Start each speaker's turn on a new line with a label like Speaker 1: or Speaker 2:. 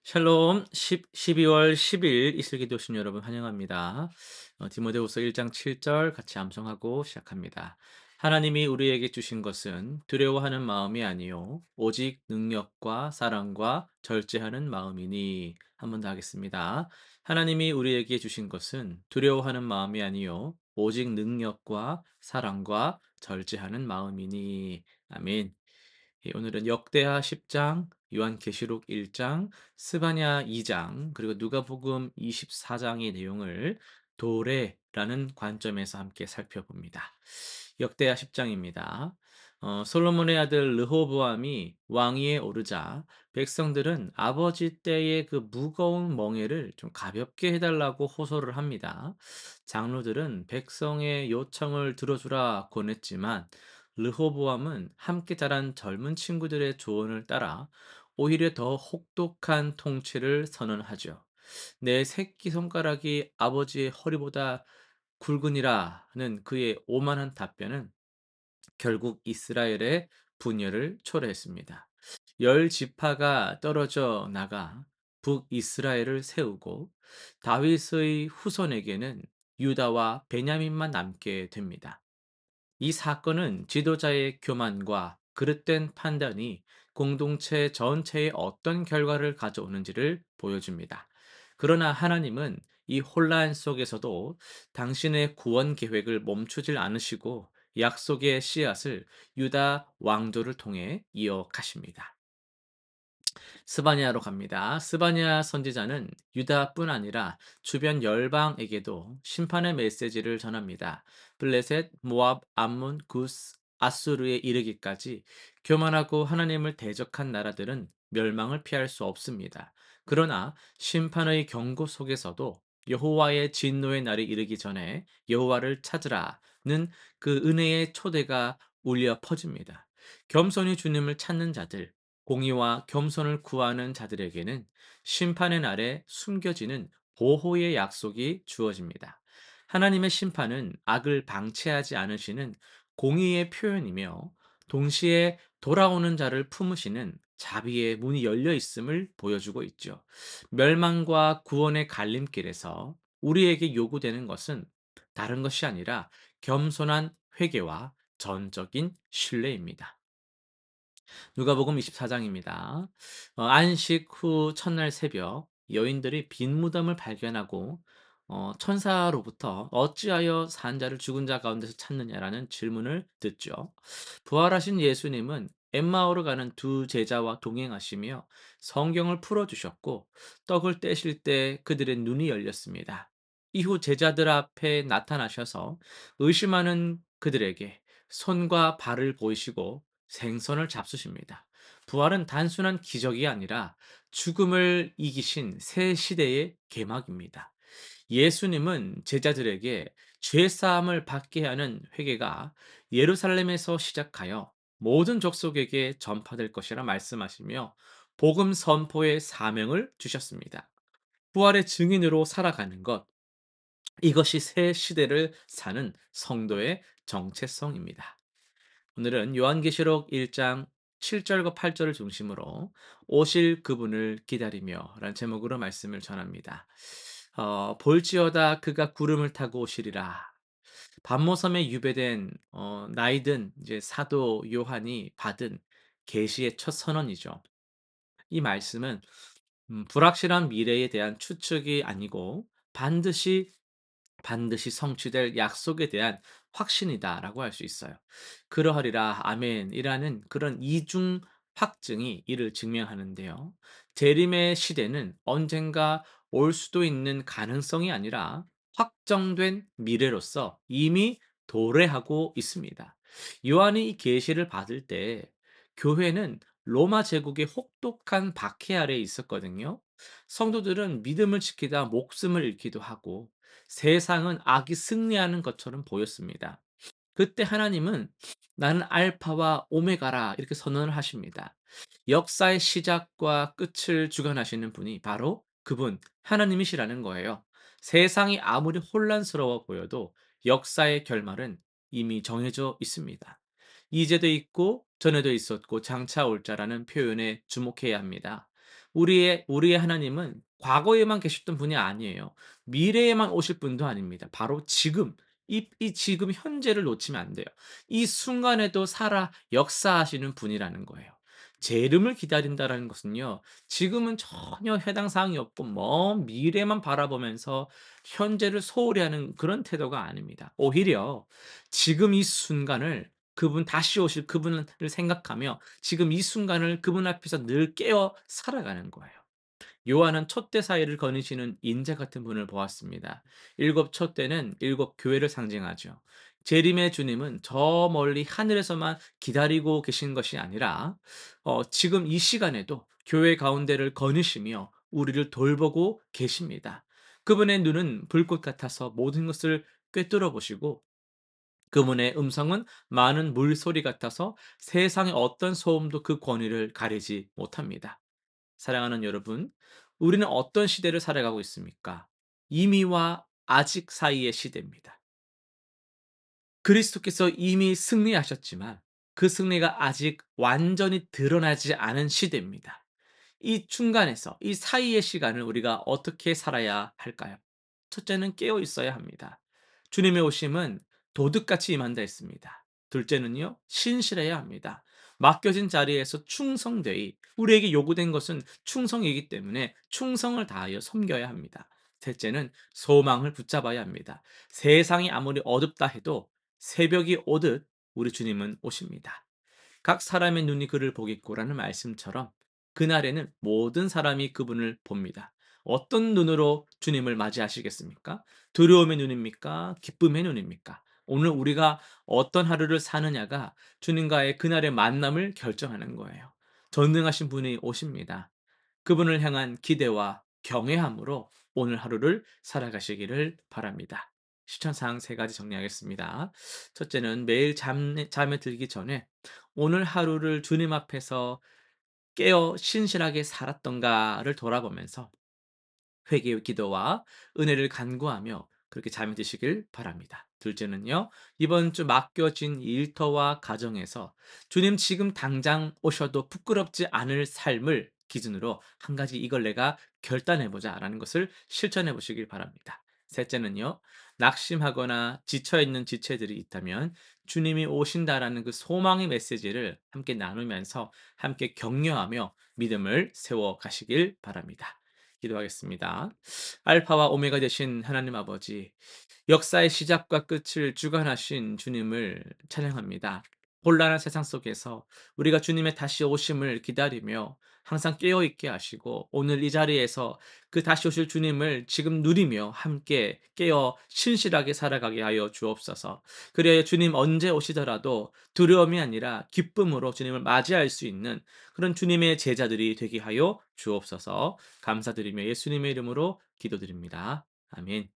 Speaker 1: 샬롬 12월 10일 이슬기도 오신 여러분 환영합니다. 디모데후서 1장 7절 같이 암송하고 시작합니다. 하나님이 우리에게 주신 것은 두려워하는 마음이 아니요 오직 능력과 사랑과 절제하는 마음이니. 한 번 더 하겠습니다. 하나님이 우리에게 주신 것은 두려워하는 마음이 아니요 오직 능력과 사랑과 절제하는 마음이니. 아멘. 예, 오늘은 역대하 10장, 요한계시록 1장, 스바냐 2장, 그리고 누가복음 24장의 내용을 도래라는 관점에서 함께 살펴봅니다. 역대하 10장입니다. 솔로몬의 아들 르호보암이 왕위에 오르자 백성들은 아버지 때의 그 무거운 멍에를 좀 가볍게 해달라고 호소를 합니다. 장로들은 백성의 요청을 들어주라 권했지만 르호보암은 함께 자란 젊은 친구들의 조언을 따라 오히려 더 혹독한 통치를 선언하죠. 내 새끼손가락이 아버지의 허리보다 굵으니라는 그의 오만한 답변은 결국 이스라엘의 분열을 초래했습니다. 열 지파가 떨어져 나가 북이스라엘을 세우고 다윗의 후손에게는 유다와 베냐민만 남게 됩니다. 이 사건은 지도자의 교만과 그릇된 판단이 공동체 전체에 어떤 결과를 가져오는지를 보여줍니다. 그러나 하나님은 이 혼란 속에서도 당신의 구원 계획을 멈추질 않으시고 약속의 씨앗을 유다 왕조를 통해 이어가십니다. 스바냐로 갑니다. 스바냐 선지자는 유다뿐 아니라 주변 열방에게도 심판의 메시지를 전합니다. 블레셋, 모압, 암몬, 구스, 아수르에 이르기까지 교만하고 하나님을 대적한 나라들은 멸망을 피할 수 없습니다. 그러나 심판의 경고 속에서도 여호와의 진노의 날이 이르기 전에 여호와를 찾으라는 그 은혜의 초대가 울려 퍼집니다. 겸손히 주님을 찾는 자들, 공의와 겸손을 구하는 자들에게는 심판의 날에 숨겨지는 보호의 약속이 주어집니다. 하나님의 심판은 악을 방치하지 않으시는 공의의 표현이며 동시에 돌아오는 자를 품으시는 자비의 문이 열려 있음을 보여주고 있죠. 멸망과 구원의 갈림길에서 우리에게 요구되는 것은 다른 것이 아니라 겸손한 회개와 전적인 신뢰입니다. 누가복음 24장입니다. 안식 후 첫날 새벽 여인들이 빈 무덤을 발견하고 천사로부터 어찌하여 산 자를 죽은 자 가운데서 찾느냐라는 질문을 듣죠. 부활하신 예수님은 엠마오로 가는 두 제자와 동행하시며 성경을 풀어주셨고 떡을 떼실 때 그들의 눈이 열렸습니다. 이후 제자들 앞에 나타나셔서 의심하는 그들에게 손과 발을 보이시고 생선을 잡수십니다. 부활은 단순한 기적이 아니라 죽음을 이기신 새 시대의 개막입니다. 예수님은 제자들에게 죄 사함을 받게 하는 회개가 예루살렘에서 시작하여 모든 족속에게 전파될 것이라 말씀하시며 복음 선포의 사명을 주셨습니다. 부활의 증인으로 살아가는 것, 이것이 새 시대를 사는 성도의 정체성입니다. 오늘은 요한계시록 1장 7절과 8절을 중심으로 오실 그분을 기다리며 라는 제목으로 말씀을 전합니다. 볼지어다 그가 구름을 타고 오시리라. 반모섬에 유배된 나이든 이제 사도 요한이 받은 계시의 첫 선언이죠. 이 말씀은 불확실한 미래에 대한 추측이 아니고 반드시 성취될 약속에 대한 확신이다라고 할 수 있어요. 그러하리라 아멘이라는 그런 이중 확증이 이를 증명하는데요. 재림의 시대는 언젠가 올 수도 있는 가능성이 아니라 확정된 미래로서 이미 도래하고 있습니다. 요한이 이 계시를 받을 때 교회는 로마 제국의 혹독한 박해 아래에 있었거든요. 성도들은 믿음을 지키다 목숨을 잃기도 하고 세상은 악이 승리하는 것처럼 보였습니다. 그때 하나님은 나는 알파와 오메가라 이렇게 선언을 하십니다. 역사의 시작과 끝을 주관하시는 분이 바로 그분 하나님이시라는 거예요. 세상이 아무리 혼란스러워 보여도 역사의 결말은 이미 정해져 있습니다. 이제도 있고 전에도 있었고 장차 올 자라는 표현에 주목해야 합니다. 우리의 하나님은 과거에만 계셨던 분이 아니에요. 미래에만 오실 분도 아닙니다. 바로 지금 이 지금 현재를 놓치면 안 돼요. 이 순간에도 살아 역사하시는 분이라는 거예요. 재림을 기다린다라는 것은요. 지금은 전혀 해당 사항이 없고 먼 미래만 바라보면서 현재를 소홀히 하는 그런 태도가 아닙니다. 오히려 지금 이 순간을 그분 다시 오실 그분을 생각하며 지금 이 순간을 그분 앞에서 늘 깨어 살아가는 거예요. 요한은 촛대 사이를 거니시는 인자 같은 분을 보았습니다. 일곱 촛대는 일곱 교회를 상징하죠. 재림의 주님은 저 멀리 하늘에서만 기다리고 계신 것이 아니라 지금 이 시간에도 교회 가운데를 거니시며 우리를 돌보고 계십니다. 그분의 눈은 불꽃 같아서 모든 것을 꿰뚫어 보시고 그분의 음성은 많은 물소리 같아서 세상의 어떤 소음도 그 권위를 가리지 못합니다. 사랑하는 여러분, 우리는 어떤 시대를 살아가고 있습니까? 이미와 아직 사이의 시대입니다. 그리스도께서 이미 승리하셨지만 그 승리가 아직 완전히 드러나지 않은 시대입니다. 이 중간에서 이 사이의 시간을 우리가 어떻게 살아야 할까요? 첫째는 깨어 있어야 합니다. 주님의 오심은 도둑같이 임한다 했습니다. 둘째는요, 신실해야 합니다. 맡겨진 자리에서 충성되이 우리에게 요구된 것은 충성이기 때문에 충성을 다하여 섬겨야 합니다. 셋째는 소망을 붙잡아야 합니다. 세상이 아무리 어둡다 해도 새벽이 오듯 우리 주님은 오십니다. 각 사람의 눈이 그를 보겠고라는 말씀처럼 그날에는 모든 사람이 그분을 봅니다. 어떤 눈으로 주님을 맞이하시겠습니까? 두려움의 눈입니까? 기쁨의 눈입니까? 오늘 우리가 어떤 하루를 사느냐가 주님과의 그날의 만남을 결정하는 거예요. 전능하신 분이 오십니다. 그분을 향한 기대와 경외함으로 오늘 하루를 살아가시기를 바랍니다. 실천사항 세 가지 정리하겠습니다. 첫째는 매일 잠에 들기 전에 오늘 하루를 주님 앞에서 깨어 신실하게 살았던가를 돌아보면서 회개의 기도와 은혜를 간구하며 그렇게 잠이 드시길 바랍니다. 둘째는요, 이번 주 맡겨진 일터와 가정에서 주님 지금 당장 오셔도 부끄럽지 않을 삶을 기준으로 한 가지 이걸 내가 결단해보자 라는 것을 실천해 보시길 바랍니다. 셋째는요, 낙심하거나 지쳐있는 지체들이 있다면 주님이 오신다라는 그 소망의 메시지를 함께 나누면서 함께 격려하며 믿음을 세워 가시길 바랍니다. 기도하겠습니다. 알파와 오메가 되신 하나님 아버지, 역사의 시작과 끝을 주관하신 주님을 찬양합니다. 혼란한 세상 속에서 우리가 주님의 다시 오심을 기다리며 항상 깨어 있게 하시고 오늘 이 자리에서 그 다시 오실 주님을 지금 누리며 함께 깨어 신실하게 살아가게 하여 주옵소서. 그래야 주님 언제 오시더라도 두려움이 아니라 기쁨으로 주님을 맞이할 수 있는 그런 주님의 제자들이 되게 하여 주옵소서. 감사드리며 예수님의 이름으로 기도드립니다. 아멘.